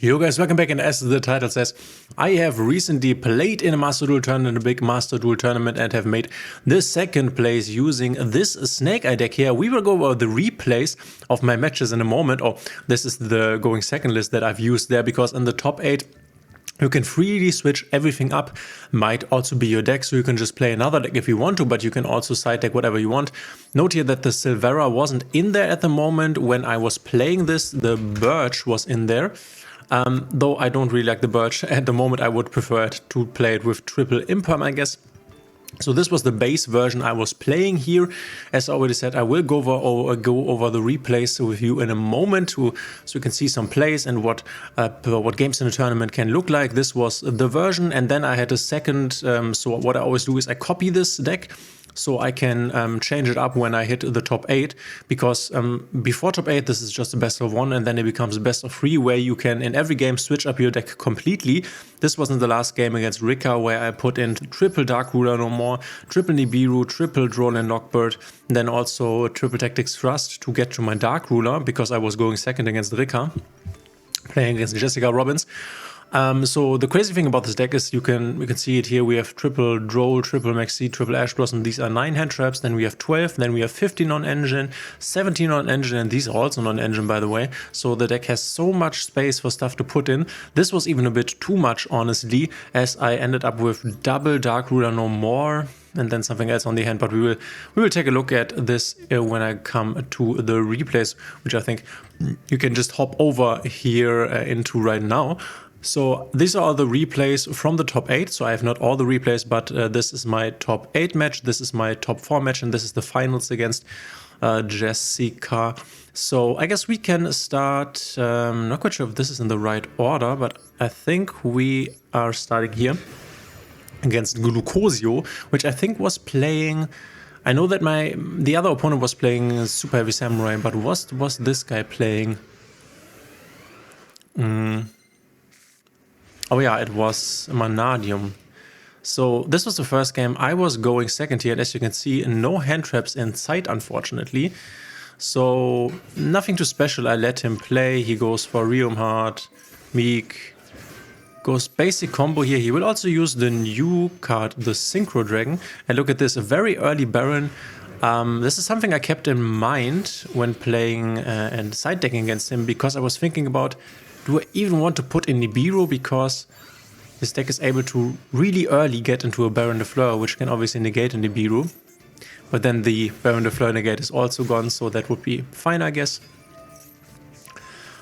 Yo guys, welcome back, and as the title says, I have recently played in a Master Duel Tournament, a big Master Duel Tournament, and have made the second place using this Snake Eye deck here. We will go over the replays of my matches in a moment, or this is the going second list that I've used there, because in the top 8 you can freely switch everything up. Might also be your deck, so you can just play another deck if you want to, but you can also side deck whatever you want. Note here that the Silvera wasn't in there at the moment when I was playing this. The Birch was in there. Though I don't really like the Birch at the moment. I would prefer it to play it with triple Imperm, I guess. So this was the base version I was playing here. As I already said, I will go over the replays with you in a moment, so you can see some plays and what games in the tournament can look like. This was the version, and then I had a second. So what I always do is I copy this deck, so I can change it up when I hit the top 8, because before top 8 this is just a best of 1, and then it becomes a best of 3 where you can in every game switch up your deck completely. This was in the last game against Rika, where I put in triple Dark Ruler no more, triple Nibiru, triple Droll and Lockbird, then also triple Tactics Thrust to get to my Dark Ruler, because I was going second against Rika, playing against Jessica Robbins. So the crazy thing about this deck is we can see it here. We have triple Droll, triple Maxi, triple Ash Blossom. These are 9 hand traps. Then we have 12. Then we have 15 on engine, 17 on engine, and these are also non engine, by the way. So the deck has so much space for stuff to put in. This was even a bit too much, honestly, as I ended up with double Dark Ruler no more, and then something else on the hand. But we will take a look at this when I come to the replays, which I think you can just hop over here into right now. So these are all the replays from the top 8. So I have not all the replays, but this is my top 8 match, this is my top 4 match, and this is the finals against Jessica. So I guess we can start. Not quite sure if this is in the right order, but I think we are starting here against Glucosio, which I think was playing. I know that the other opponent was playing Super Heavy Samurai, but was this guy playing? Oh yeah, it was Manadium. So this was the first game. I was going second here, and as you can see, no hand traps in sight, unfortunately. So nothing too special. I let him play. He goes for Realm Heart, Meek, goes basic combo here. He will also use the new card, the Synchro Dragon. And look at this, a very early Baron. This is something I kept in mind when playing and side decking against him, because I was thinking about, do I even want to put in Nibiru, because this deck is able to really early get into a Baron de Fleur, which can obviously negate a Nibiru. But then the Baron de Fleur negate is also gone, so that would be fine, I guess.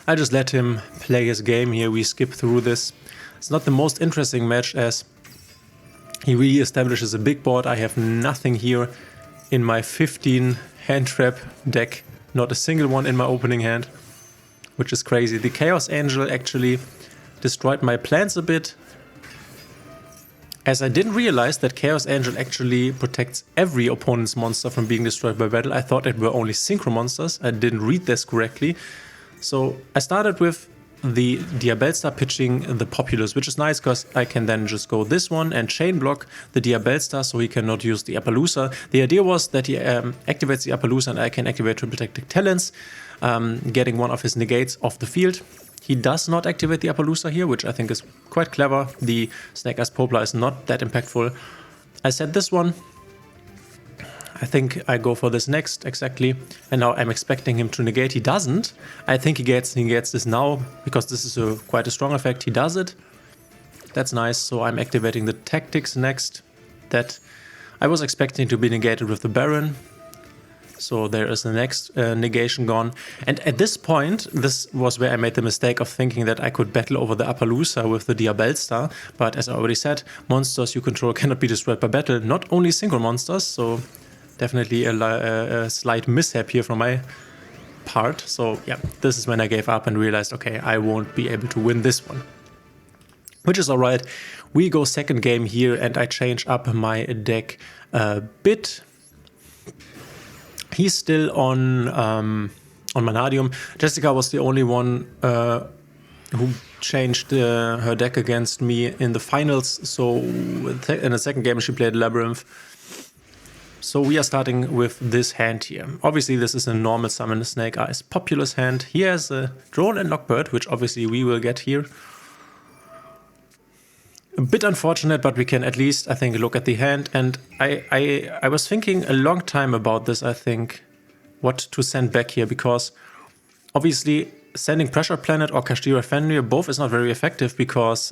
I just let him play his game here. We skip through this. It's not the most interesting match, as he really establishes a big board. I have nothing here in my 15 hand trap deck, not a single one in my opening hand, which is crazy. The Chaos Angel actually destroyed my plans a bit, as I didn't realize that Chaos Angel actually protects every opponent's monster from being destroyed by battle. I thought it were only synchro monsters. I didn't read this correctly. So I started with the Diabellstar pitching the Populous, which is nice, because I can then just go this one and chain block the Diabellstar, so he cannot use the Appaloosa. The idea was that he activates the Appaloosa and I can activate Triple Tactic Talents, getting one of his negates off the field. He does not activate the Appaloosa here, which I think is quite clever. The Snake Eyes Poplar is not that impactful. I set this one. I think I go for this next, exactly. And now I'm expecting him to negate. He doesn't. I think he gets this now, because this is quite a strong effect. He does it. That's nice. So I'm activating the Tactics next. That I was expecting to be negated with the Baron. So there is the next negation gone. And at this point, this was where I made the mistake of thinking that I could battle over the Appaloosa with the Diabellstar. But as I already said, monsters you control cannot be destroyed by battle. Not only single monsters, so definitely a slight mishap here from my part. So yeah, this is when I gave up and realized, okay, I won't be able to win this one. Which is alright. We go second game here, and I change up my deck a bit. He's still on Manadium. Jessica was the only one who changed her deck against me in the finals. So in the second game she played Labyrinth. So we are starting with this hand here. Obviously this is a normal summon Snake Eyes Populous hand. He has a Drone and Lockbird, which obviously we will get here. A bit unfortunate, but we can at least, I think, look at the hand. And I was thinking a long time about this, I think, what to send back here, because obviously sending Pressure Planet or Kashtira Fenrir both is not very effective, because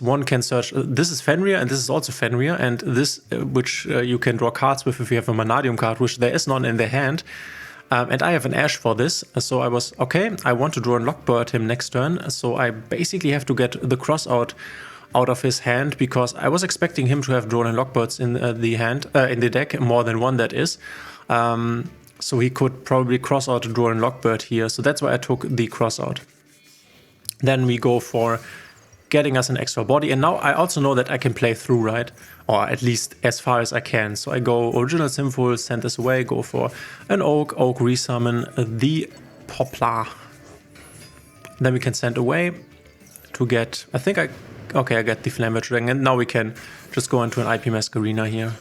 one can search. This is Fenrir and this is also Fenrir, and this which you can draw cards with if you have a Manadium card, which there is none in the hand. And I have an Ash for this, so I was, okay, I want to draw and Lockbird him next turn, so I basically have to get the cross out of his hand, because I was expecting him to have drawn and Lockbirds in the hand, in the deck, more than one that is. So he could probably cross out draw and Lockbird here, so that's why I took the cross out. Then we go for getting us an extra body, and now I also know that I can play through, right? Or at least as far as I can. So I go Original Sinful, send this away, go for an Oak, resummon the Poplar. Then we can send away to get, I think I get the Flame Dragon, and now we can just go into an IP Masquerena here.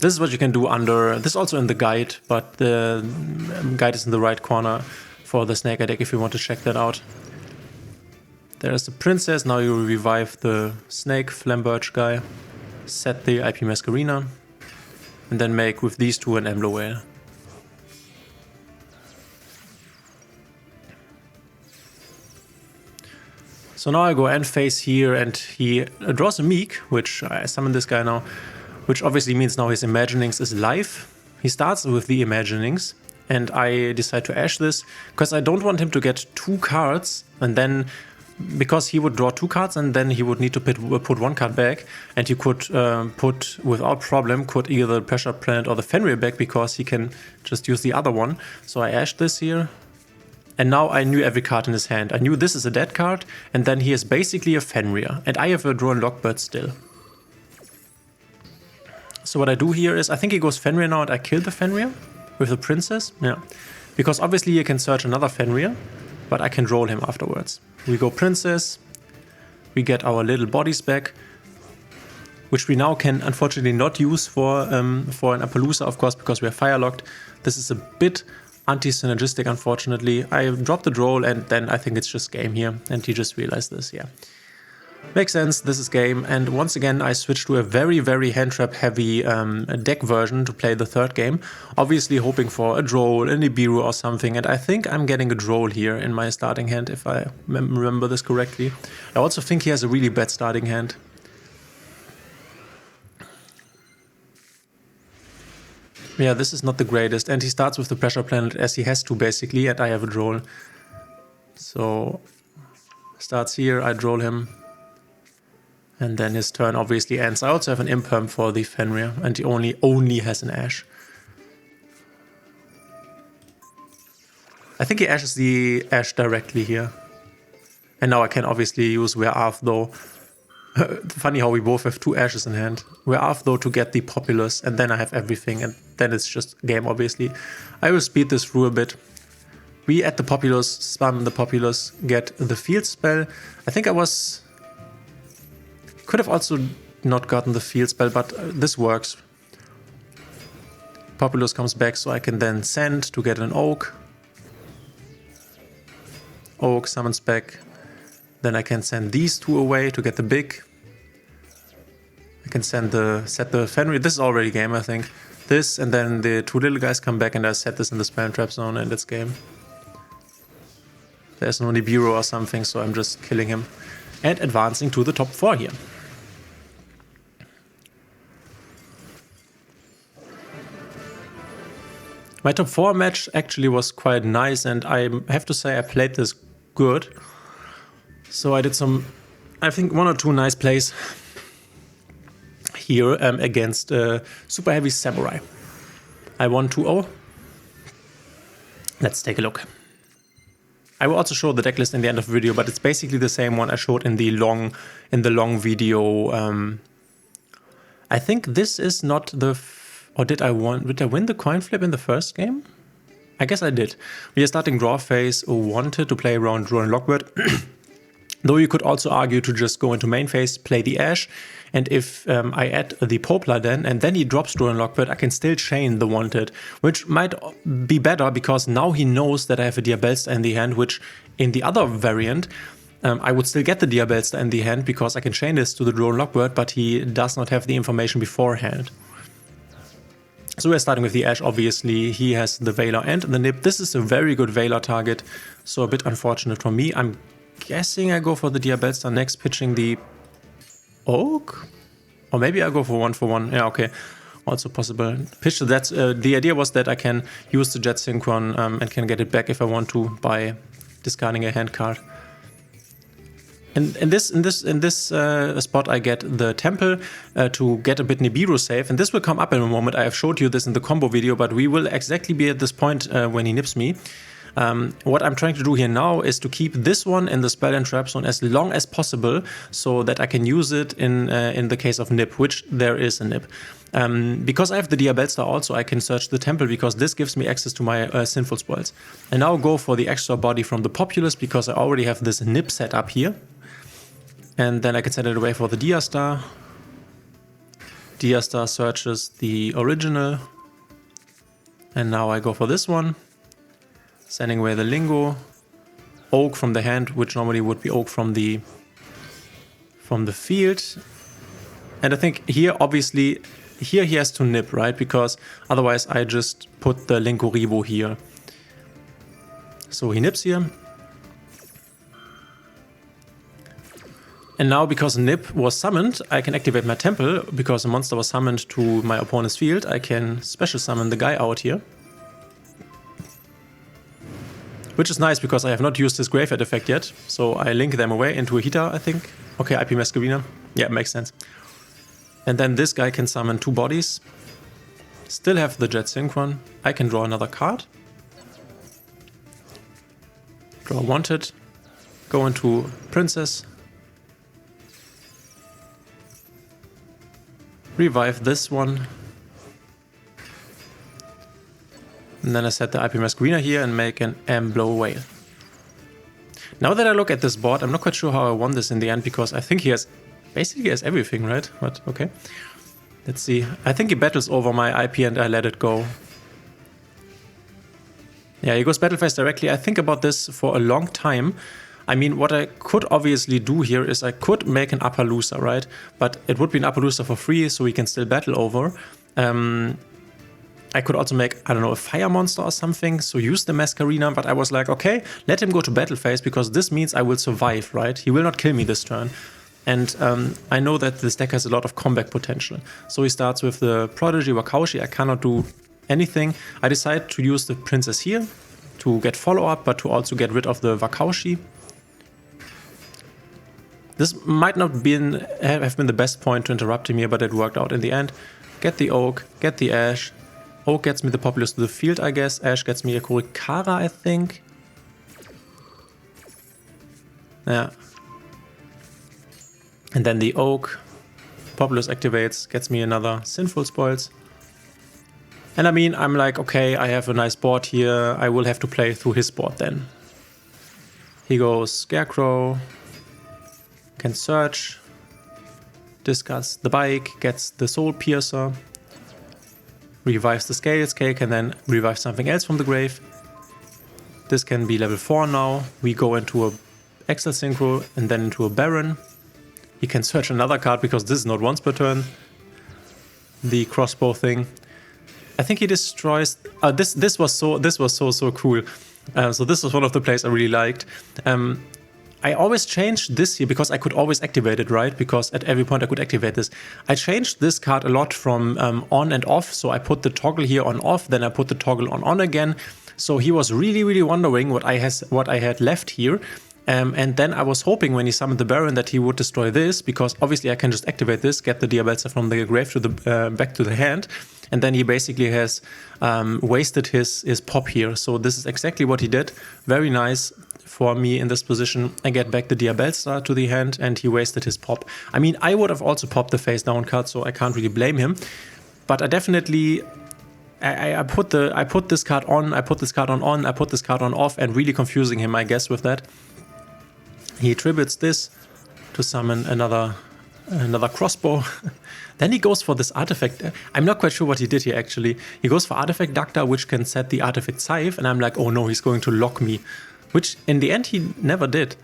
This is what you can do under, this is also in the guide, but the guide is in the right corner for the Snake Eye deck if you want to check that out. There's the Princess, now you revive the Snake Flamberge guy, set the IP Masquerena, and then make with these two an Emlo Whale. So now I go end phase here, and he draws a Meek, which I summon this guy now, which obviously means now his Imaginings is live. He starts with the Imaginings, and I decide to Ash this, because I don't want him to get 2 cards, and then because he would draw 2 cards and then he would need to put 1 card back, and he could put without problem either the Pressure Planet or the Fenrir back, because he can just use the other one. So I ashed this here, and now I knew every card in his hand. I knew this is a dead card, and then he is basically a Fenrir, and I have a draw and Lockbird still. So what I do here is, I think he goes Fenrir now, and I kill the Fenrir with the Princess. Yeah, because obviously you can search another Fenrir, but I can roll him afterwards. We go Princess, we get our little bodies back, which we now can unfortunately not use for an Appaloosa, of course, because we are fire locked. This is a bit anti-synergistic, unfortunately. I dropped the roll, and then I think it's just game here, and he just realized this, yeah. Makes sense, this is game, and once again I switched to a very, very hand trap heavy deck version to play the third game, obviously hoping for a Droll, a Nibiru or something, and I think I'm getting a Droll here in my starting hand, if I remember this correctly. I also think he has a really bad starting hand. Yeah, this is not the greatest, and he starts with the Pressure Planet as he has to basically, and I have a Droll. So, starts here, I Droll him. And then his turn obviously ends. I also have an Imperm for the Fenrir, and he only has an Ash. I think he ashes the Ash directly here. And now I can obviously use Where Arth though. Funny how we both have 2 Ashes in hand. Where Arth though to get the Populous, and then I have everything, and then it's just game obviously. I will speed this through a bit. We add the Populous, spam the Populous, get the Field Spell. I think I was... Could have also not gotten the Field Spell, but this works. Populous comes back, so I can then send to get an Oak. Oak summons back. Then I can send these 2 away to get the big. I can set the Fenrir. This is already game, I think. This, and then the 2 little guys come back, and I set this in the Spam Trap Zone, and it's game. There's no Nibiru or something, so I'm just killing him. And advancing to the top 4 here. My top 4 match actually was quite nice, and I have to say I played this good. So I did some, I think 1 or 2 nice plays here against Super Heavy Samurai. I won 2-0. Let's take a look. I will also show the decklist in the end of the video, but it's basically the same one I showed in the long video. I think this is not the... Or did I win the coin flip in the first game? I guess I did. We are starting draw phase, wanted to play around Draw and Lockbird. Though you could also argue to just go into main phase, play the Ash, and if I add the Poplar then, and then he drops Dual Lockbird, I can still chain the Wanted, which might be better because now he knows that I have a Diabellstar in the hand, which in the other variant, I would still get the Diabellstar in the hand because I can chain this to the Dual Lockbird, but he does not have the information beforehand. So we're starting with the Ash, obviously. He has the Veiler and the Nip. This is a very good Veiler target, so a bit unfortunate for me. I'm guessing I go for the Diabellstar next, pitching the Oak? Or maybe I go for one. Yeah, okay. Also possible. Pitch, that's, the idea was that I can use the Jet Synchron and can get it back if I want to by discarding a hand card. In this spot, I get the Temple to get a bit Nibiru safe, and this will come up in a moment. I have showed you this in the combo video, but we will exactly be at this point when he nips me. What I'm trying to do here now is to keep this one in the Spell and Trap Zone as long as possible so that I can use it in the case of Nip, which there is a Nip. Because I have the Diabellstar also, I can search the Temple because this gives me access to my Sinful Spoils. And now go for the extra body from the Populous because I already have this Nip set up here. And then I can send it away for the Diastar. Diastar searches the original. And now I go for this one. Sending away the Lingo. Oak from the hand, which normally would be Oak from the field. And I think here, obviously, here he has to nip, right? Because otherwise I just put the Lingo Revo here. So he nips here. And now, because Nip was summoned, I can activate my Temple. Because the monster was summoned to my opponent's field, I can special summon the guy out here. Which is nice, because I have not used this Graveyard effect yet. So I link them away into a Hita, I think. Okay, IP Masquerina. Yeah, makes sense. And then this guy can summon 2 bodies. Still have the Jet Synchron. I can draw another card. Draw Wanted. Go into Princess. Revive this one. And then I set the IP Masquerina here and make an Blow Whale. Now that I look at this board, I'm not quite sure how I won this in the end, because I think he has basically has everything, right? But okay. Let's see. I think he battles over my IP and I let it go. Yeah, he goes battle phase directly. I think about this for a long time. I mean, what I could obviously do here is I could make an Appaloosa, right? But it would be an Appaloosa for free, so we can still battle over. I could also make, I don't know, a fire monster or something, so use the Masquerina, but I was like, okay, let him go to battle phase, because this means I will survive, right? He will not kill me this turn. And I know that this deck has a lot of comeback potential. So he starts with the Prodigy Wakaushi. I cannot do anything. I decide to use the Princess here to get follow-up, but to also get rid of the Wakaushi. This might not have been the best point to interrupt him here, but it worked out in the end. Get the Oak, get the Ash. Oak gets me the Populous to the field, I guess. Ash gets me a Kurikara, I think. Yeah. And then the Oak, Populous activates, gets me another Sinful Spoils. And I mean, I'm like, okay, I have a nice board here. I will have to play through his board then. He goes Scarecrow. Can search, discards the bike, gets the Soul Piercer, revives the Scales Cake, and then revives something else from the grave. This can be level 4 now. We go into a Exile Synchro and then into a Baron. He can search another card because this is not once per turn. The crossbow thing. I think he destroys. This was so cool. So this was one of the plays I really liked. I always changed this here because I could always activate it, right? Because at every point I could activate this. I changed this card a lot from on and off. So I put the toggle here on off, then I put the toggle on again. So he was really wondering what I had left here. And then I was hoping when he summoned the Baron that he would destroy this, because obviously I can just activate this, get the Diabellstar from the grave to the back to the hand, and then he basically has wasted his pop here. So this is exactly what he did. Very nice for me in this position. I get back the Diabellstar to the hand, and he wasted his pop. I mean, I would have also popped the face down card, so I can't really blame him. But I definitely. I put this card on, I put this card on, I put this card on off, and really confusing him, I guess, with that. He tributes this to summon another crossbow. Then he goes for this artifact. I'm not quite sure what he did here actually. He goes for artifact ductor, which can set the artifact scythe, and I'm like, oh no, he's going to lock me. Which in the end he never did.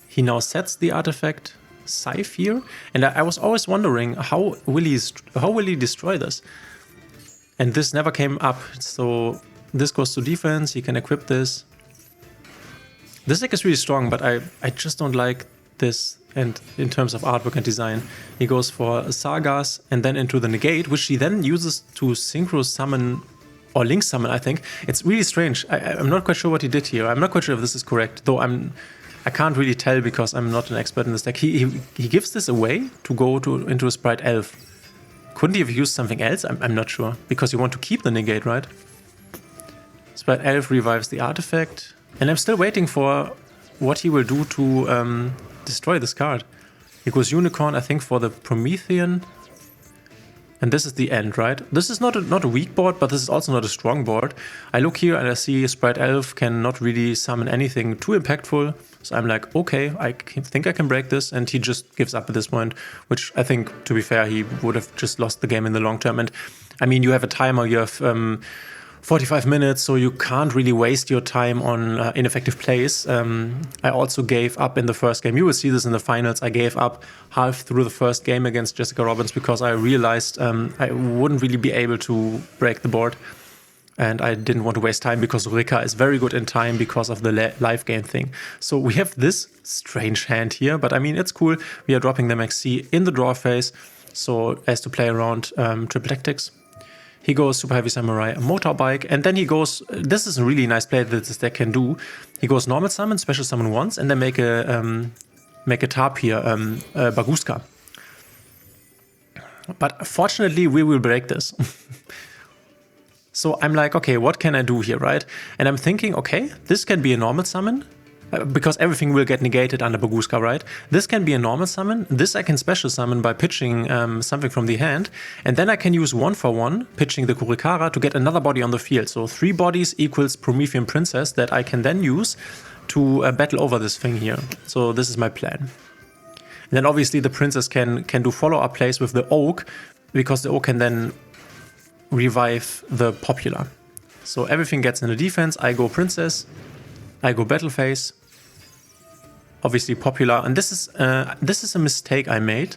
He now sets the artifact scythe here, and I was always wondering how will he destroy this? And this never came up, so this goes to defense, he can equip this. This deck is really strong, but I just don't like this, and in terms of artwork and design. He goes for Sagas and then into the negate, which he then uses to synchro summon or link summon, I think. It's really strange. I'm not quite sure what he did here. I'm not quite sure if this is correct, though I can't really tell because I'm not an expert in this deck. He gives this away to go into a Sprite Elf. Couldn't he have used something else? I'm not sure, because you want to keep the negate, right? Sprite Elf revives the artifact, and I'm still waiting for what he will do to destroy this card. He goes Unicorn, I think, for the Promethean. And this is the end, right? This is not a weak board, but this is also not a strong board. I look here and I see Sprite Elf cannot really summon anything too impactful. So I'm like, okay, I think I can break this. And he just gives up at this point, which I think, to be fair, he would have just lost the game in the long term. And I mean, you have a timer, you have 45 minutes, so you can't really waste your time on ineffective plays. I also gave up in the first game. You will see this in the finals. I gave up half through the first game against Jessica Robbins because I realized I wouldn't really be able to break the board. And I didn't want to waste time because Rika is very good in time because of the life gain thing. So we have this strange hand here, but I mean, it's cool. We are dropping the Maxi in the draw phase, so as to play around triple tactics. He goes Super Heavy Samurai, Motorbike, and then he goes, this is a really nice play that this deck can do. He goes Normal Summon, Special Summon once, and then make a Tarp here, Baguska. But fortunately, we will break this. So I'm like, okay, what can I do here, right? And I'm thinking, okay, this can be a Normal Summon, because everything will get negated under Baguska, right? This can be a normal summon. This I can special summon by pitching something from the hand. And then I can use 1-for-1, pitching the Kurikara to get another body on the field. So 3 bodies equals Promethean Princess that I can then use to battle over this thing here. So this is my plan. And then obviously the Princess can do follow-up plays with the Oak, because the Oak can then revive the Popular. So everything gets in the defense. I go Princess, I go Battle Phase, obviously Popular, and this is a mistake I made.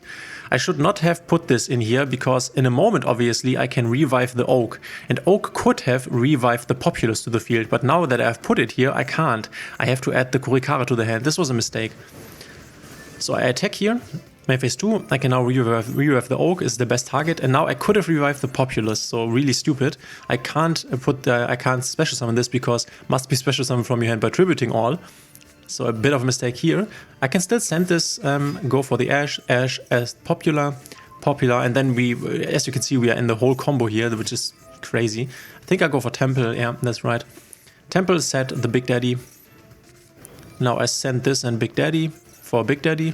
I should not have put this in here, because in a moment obviously I can revive the Oak, and Oak could have revived the Populous to the field, but now that I've put it here, I can't. I have to add the Kurikara to the hand. This was a mistake. So I attack here, main phase 2, I can now revive the Oak, is the best target, and now I could have revived the Populous, so really stupid. I can't special summon this, because must be special summon from your hand by tributing all. So a bit of a mistake here. I can still send this, go for the Ash as Popular, and then as you can see, we are in the whole combo here, which is crazy. I think I go for Temple, yeah, that's right. Temple set the Big Daddy. Now I send this and Big Daddy for Big Daddy.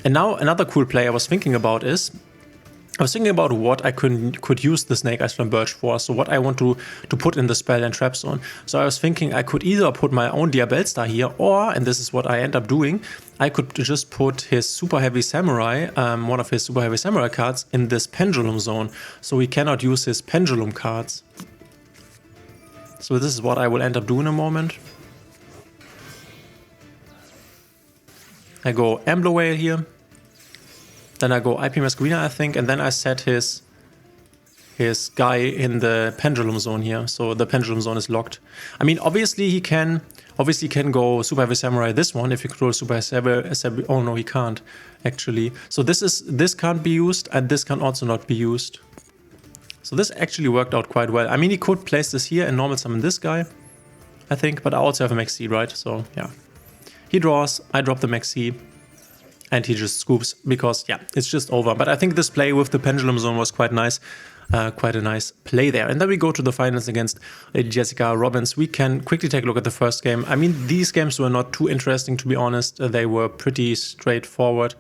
And now another cool play I was thinking about is, I was thinking about what I could use the Snake Eyes Flamberge for, so what I want to put in the spell and trap zone. So I was thinking I could either put my own Diabellstar here, or, and this is what I end up doing, I could just put his Super Heavy Samurai, one of his Super Heavy Samurai cards, in this Pendulum zone, so we cannot use his Pendulum cards. So this is what I will end up doing in a moment. I go Amblowale here. Then I go IP Masquerina, I think, and then I set his guy in the Pendulum zone here. So the Pendulum zone is locked. I mean, obviously he can go Super Heavy Samurai this one if you control Super Heavy. Oh no, he can't actually. So this can't be used, and this can also not be used. So this actually worked out quite well. I mean, he could place this here and normal summon this guy, I think, but I also have a Maxi, right? So yeah. He draws, I drop the Maxi, and he just scoops, because, yeah, it's just over. But I think this play with the Pendulum Zone was quite nice. Quite a nice play there. And then we go to the finals against Lady Jessica Robbins. We can quickly take a look at the first game. I mean, these games were not too interesting, to be honest. They were pretty straightforward.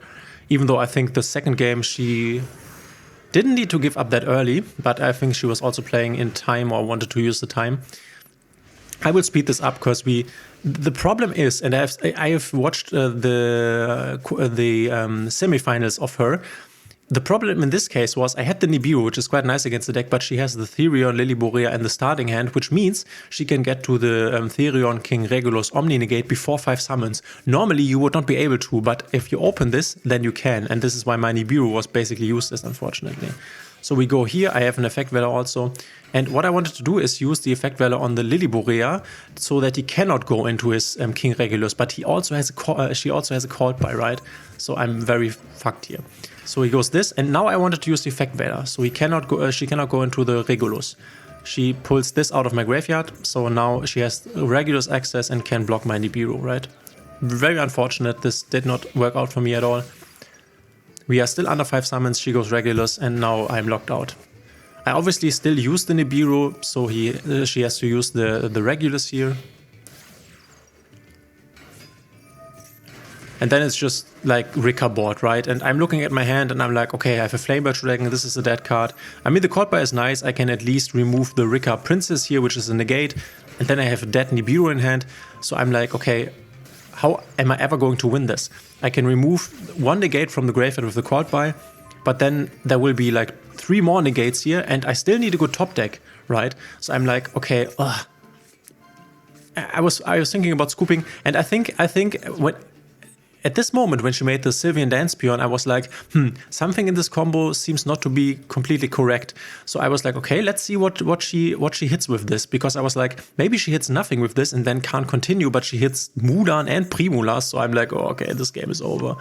Even though I think the second game she didn't need to give up that early, but I think she was also playing in time or wanted to use the time. I will speed this up because the problem is, and I have watched the semifinals of her. The problem in this case was I had the Nibiru, which is quite nice against the deck, but she has the Therion, Lilyborea in the starting hand, which means she can get to the Therion, King Regulus, Omni Negate before 5 summons. Normally you would not be able to, but if you open this, then you can, and this is why my Nibiru was basically useless, unfortunately. So we go here, I have an effect valor also, and what I wanted to do is use the effect valor on the Lilyborea so that he cannot go into his King Regulus, but he also has she also has a called by, right? So I'm very fucked here. So he goes this, and now I wanted to use the effect valor, so he cannot go. She cannot go into the Regulus. She pulls this out of my graveyard, so now she has Regulus access and can block my Nibiru, right? Very unfortunate. This did not work out for me at all. We are still under 5 summons. She goes Regulus, and now I'm locked out. I obviously still use the Nibiru, so she has to use the Regulus here. And then it's just like Rika board, right? And I'm looking at my hand and I'm like, okay, I have a Flamebird Dragon, this is a dead card. I mean, the card buy is nice, I can at least remove the Rika Princess here, which is a negate. And then I have a dead Nibiru in hand. So I'm like, okay, how am I ever going to win this? I can remove 1 negate from the graveyard with the card buy, but then there will be like 3 more negates here and I still need a good top deck, right? So I'm like, okay, I was thinking about scooping, and I think when at this moment, when she made the Sylvian Dance Peon, I was like, something in this combo seems not to be completely correct. So I was like, okay, let's see what she hits with this. Because I was like, maybe she hits nothing with this and then can't continue, but she hits Mulan and Primulas. So I'm like, oh, okay, this game is over.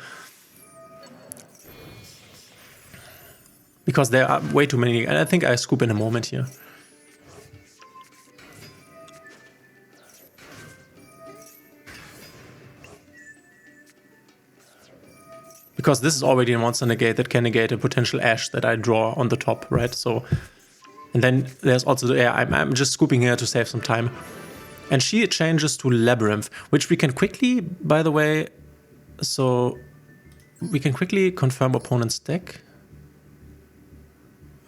Because there are way too many, and I think I scoop in a moment here. Because this is already a monster negate that can negate a potential Ash that I draw on the top, right? So, and then there's also, yeah, I'm just scooping here to save some time. And she changes to Labyrinth, which we can quickly, by the way, so we can quickly confirm opponent's deck.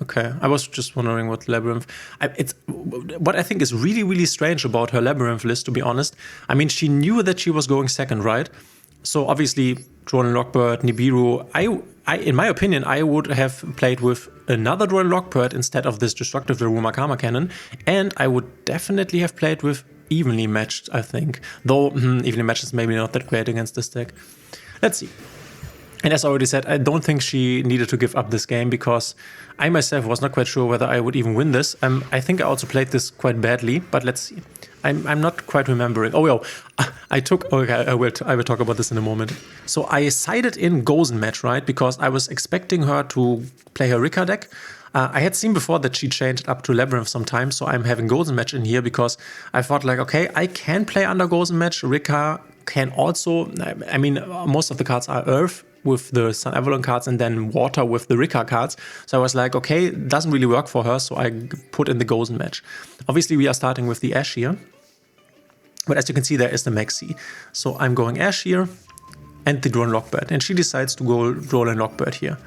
Okay, I was just wondering what Labyrinth... what I think is really, really strange about her Labyrinth list, to be honest. I mean, she knew that she was going second, right? So obviously, Drone and Lockbird, Nibiru, in my opinion, I would have played with another Drone and Lockbird instead of this Destructive Daruma Karma Cannon, and I would definitely have played with Evenly Matched, I think. Though, Evenly Matched is maybe not that great against this deck. Let's see. And as I already said, I don't think she needed to give up this game because I myself was not quite sure whether I would even win this. I think I also played this quite badly, but let's see. I'm not quite remembering. Oh, yo, I took... Okay, I will talk about this in a moment. So I sided in Gozen Match, right? Because I was expecting her to play her Rika deck. I had seen before that she changed up to Labyrinth sometimes, so I'm having Gozen Match in here because I thought like, okay, I can play under Gozen Match. Rika can also... I mean, most of the cards are Earth with the Sun Avalon cards and then Water with the Rika cards. So I was like, okay, it doesn't really work for her, so I put in the Gozen Match. Obviously, we are starting with the Ash here. But as you can see, there is the Maxi. So I'm going Ash here and the Drone Lockbird. And she decides to go Drone and Lockbird here.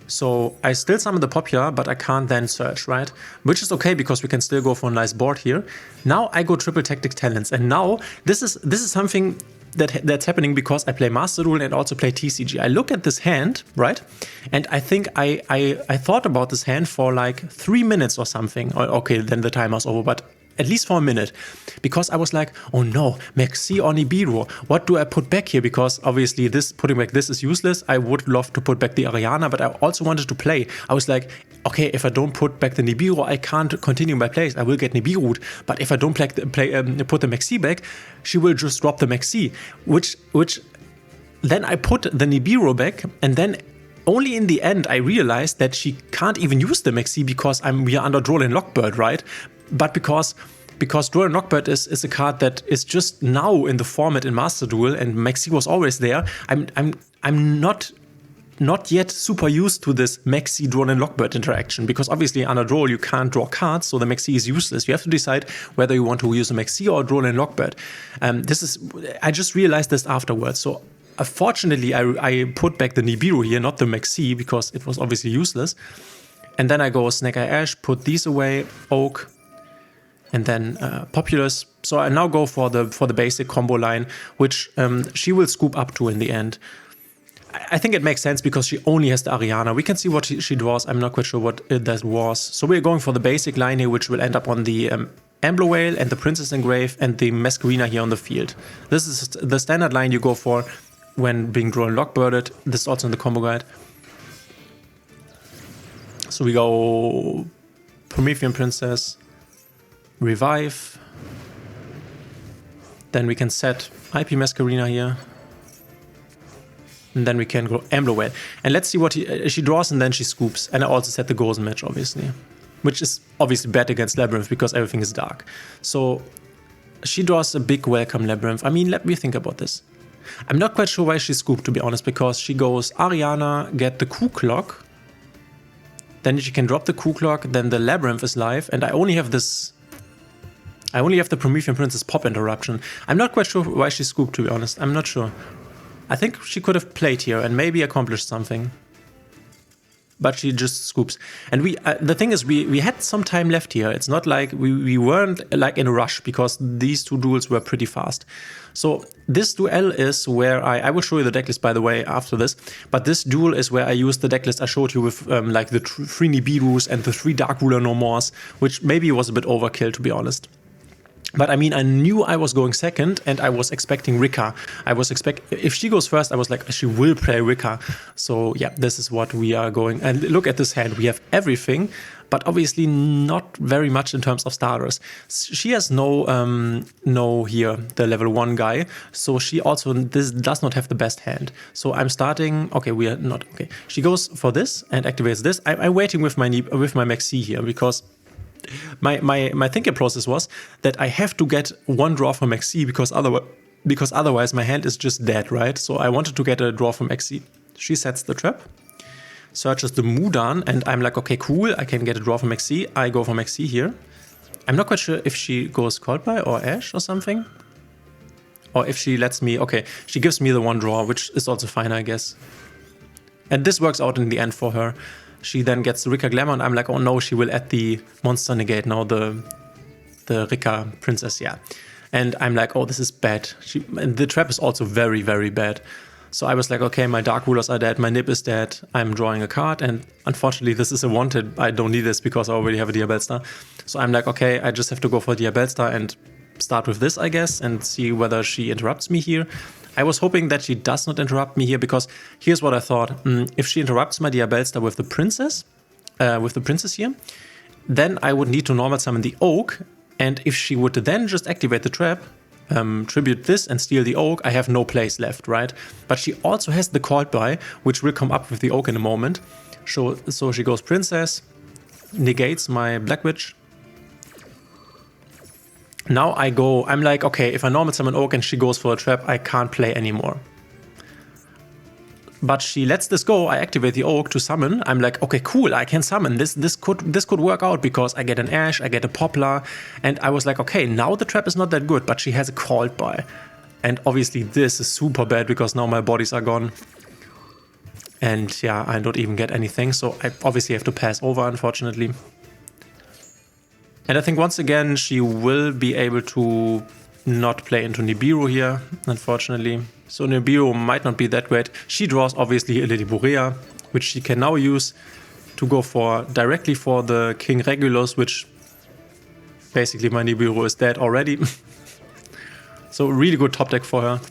So I still summon the Popular, but I can't then search, right? Which is okay because we can still go for a nice board here. Now I go Triple Tactic Talents. And now this is something that's happening because I play Master Duel and also play TCG. I look at this hand, right? And I think I thought about this hand for like 3 minutes or something. Okay, then the timer's over, but at least for a minute, because I was like, oh no, Maxi or Nibiru, what do I put back here? Because obviously putting back this is useless. I would love to put back the Ariana, but I also wanted to play. I was like, okay, if I don't put back the Nibiru, I can't continue my plays. I will get Nibiru'd, but if I don't put the Maxi back, she will just drop the Maxi, which then I put the Nibiru back, and then only in the end I realized that she can't even use the Maxi because we are under Droll and Lockbird, right? But because Droll and Lockbird is a card that is just now in the format in Master Duel, and Maxi was always there, I'm not yet super used to this Maxi Droll and Lockbird interaction, because obviously under Droll you can't draw cards, so the Maxi is useless. You have to decide whether you want to use a Maxi or Droll and Lockbird. I just realized this afterwards. So fortunately I put back the Nibiru here, not the Maxi, because it was obviously useless. And then I go Snake Eye Ash, put these away, Oak. and then Populous. So I now go for the basic combo line, which she will scoop up to in the end. I think it makes sense because she only has the Ariana. We can see what she draws. I'm not quite sure what that was. So we're going for the basic line here, which will end up on the Ambler Whale and the Princess Engrave and the Masquerina here on the field. This is the standard line you go for when being drawn Lockbirded. This is also in the combo guide. So we go Promethean Princess, Revive. Then we can set IP Masquerina here. And then we can go Ambler Whale. And let's see what she draws and then she scoops. And I also set the Gozen match, obviously. Which is obviously bad against Labyrinth because everything is dark. So she draws a big welcome Labyrinth. I mean, let me think about this. I'm not quite sure why she scooped, to be honest, because she goes Ariana, get the Coup Clock. Then she can drop the Coup Clock, then the Labyrinth is live, and I only have this... I only have the Promethean Princess pop interruption. I'm not quite sure why she scooped, to be honest. I'm not sure. I think she could have played here and maybe accomplished something. But she just scoops. And the thing is, we had some time left here. It's not like we weren't like in a rush because these two duels were pretty fast. So this duel is where I will show you the decklist, by the way, after this. But this duel is where I used the decklist I showed you with like the 3 Nibirus and the 3 Dark Ruler No Mores, which maybe was a bit overkill, to be honest. But I mean, I knew I was going second and I was expecting Rika. If she goes first, I was like, she will play Rika. So yeah, this is what we are going. And look at this hand. We have everything, but obviously not very much in terms of starters. She has no here, the level 1 guy. So she also does not have the best hand. So I'm starting, okay, we are not, okay. She goes for this and activates this. I'm waiting with my Maxi here because my thinking process was that I have to get one draw from XC because otherwise my hand is just dead, right? So I wanted to get a draw from XC. She sets the trap, searches the Mudan, and I'm like, okay, cool, I can get a draw from XC. I go from XC here. I'm not quite sure if she goes Coldplay or Ash or something. Or if she lets me, okay, she gives me the one draw, which is also fine, I guess. And this works out in the end for her. She then gets the Rika Glamour, and I'm like, oh no, she will add the Monster Negate now, the Rika Princess, yeah. And I'm like, oh, this is bad. And the trap is also very, very bad. So I was like, okay, my Dark Rulers are dead, my Nib is dead, I'm drawing a card, and unfortunately this is a wanted. I don't need this because I already have a Diabellstar. So I'm like, okay, I just have to go for Diabellstar and start with this, I guess, and see whether she interrupts me here. I was hoping that she does not interrupt me here because here's what I thought. If she interrupts my Diabellstar with the princess here, then I would need to normal summon the Oak. And if she would then just activate the trap, tribute this and steal the Oak, I have no place left, right? But she also has the Called By, which will come up with the Oak in a moment. So she goes Princess, negates my Black Witch. Now I'm like, okay, if I normal summon Oak and she goes for a trap, I can't play anymore. But she lets this go, I activate the Oak to summon. I'm like, okay, cool, I can summon. This could work out because I get an Ash, I get a Poplar. And I was like, okay, now the trap is not that good, but she has a Called By. And obviously this is super bad because now my bodies are gone. And yeah, I don't even get anything. So I obviously have to pass over, unfortunately. And I think once again, she will be able to not play into Nibiru here, unfortunately. So Nibiru might not be that great. She draws obviously a Lady Borea, which she can now use to go directly for the King Regulus, which basically my Nibiru is dead already. So really good top deck for her.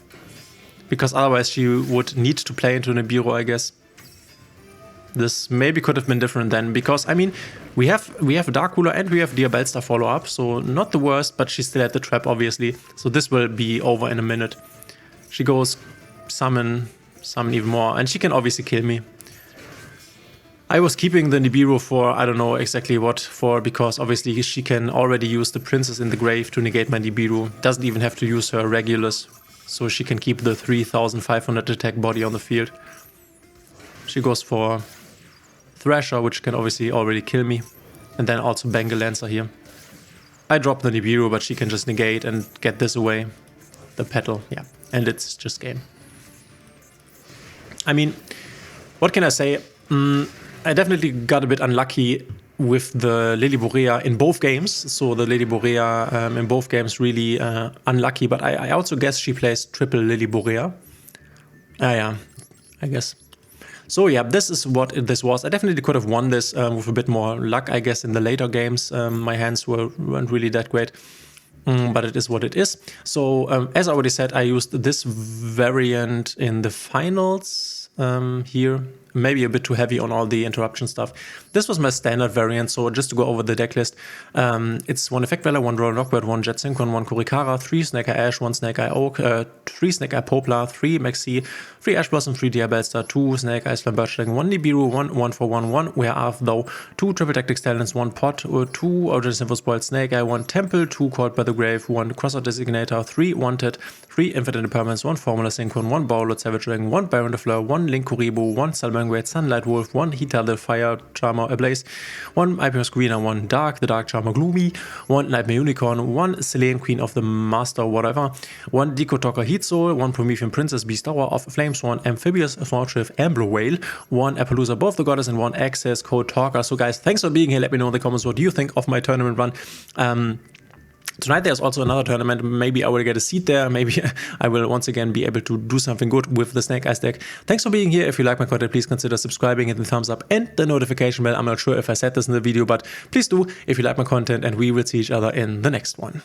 Because otherwise she would need to play into Nibiru, I guess. This maybe could have been different then, because I mean, we have Dark Ruler and we have Diabellstar follow up, so not the worst, but she still had the trap obviously. So this will be over in a minute. She goes summon even more, and she can obviously kill me. I was keeping the Nibiru for I don't know exactly what for, because obviously she can already use the Princess in the Grave to negate my Nibiru. Doesn't even have to use her Regulus, so she can keep the 3500 attack body on the field. She goes for Thrasher, which can obviously already kill me. And then also Bengal Lancer here. I drop the Nibiru, but she can just negate and get this away. The Petal, yeah. And it's just game. I mean, what can I say? I definitely got a bit unlucky with the Lily Borea in both games. So the Lily Borea in both games really unlucky, but I also guess she plays triple Lily Borea. Yeah, I guess. So yeah, this is what this was. I definitely could have won this with a bit more luck, I guess, in the later games. My hands weren't really that great. But it is what it is. So as I already said, I used this variant in the finals here. Maybe a bit too heavy on all the interruption stuff. This was my standard variant, so just to go over the deck list, it's 1 Effect Valor, 1 Royal Knockbird, 1 Jet Synchron, 1 Kurikara, 3 Snake Eye Ash, 1 Snake Eye Oak, 3 Snake Eye Poplar, 3 Maxi, 3 Ash Blossom, 3 Diabellstar, 2 Snake Eyes Flamberge, 1 Nibiru, 1 for 1, where I have though 2 Triple Tactics Talents, 1 Pot, 2 Original Sin for Spoiled Snake Eye, 1 Temple, 2 Caught by the Grave, 1 Crossout Designator, 3 Wanted, 3 Infinite Impermanence, 1 Formula Synchron, 1 Bowlot Savage Dragon, 1 Baron de Fleur, 1 Link Kuribo, 1 Salmon Sunlight Wolf, 1 Hita the Fire Charmer Ablaze, 1 Hyper Screener, 1 Dark, the Dark Charmer Gloomy, 1 Nightmare Unicorn, 1 Selene Queen of the Master whatever, 1 Deco Talker Heat Soul, 1 Promethean Princess Beast Tower of Flames, 1 Amphibious Thornshift Ambler Whale, 1 Appaloosa Both the Goddess, and 1 Access Code Talker. So guys, thanks for being here. Let me know in the comments what do you think of my tournament run. Tonight there's also another tournament. Maybe I will get a seat there. Maybe I will once again be able to do something good with the Snake Eyes deck. Thanks for being here. If you like my content, please consider subscribing, hit the thumbs up and the notification bell. I'm not sure if I said this in the video, but please do if you like my content, and we will see each other in the next one.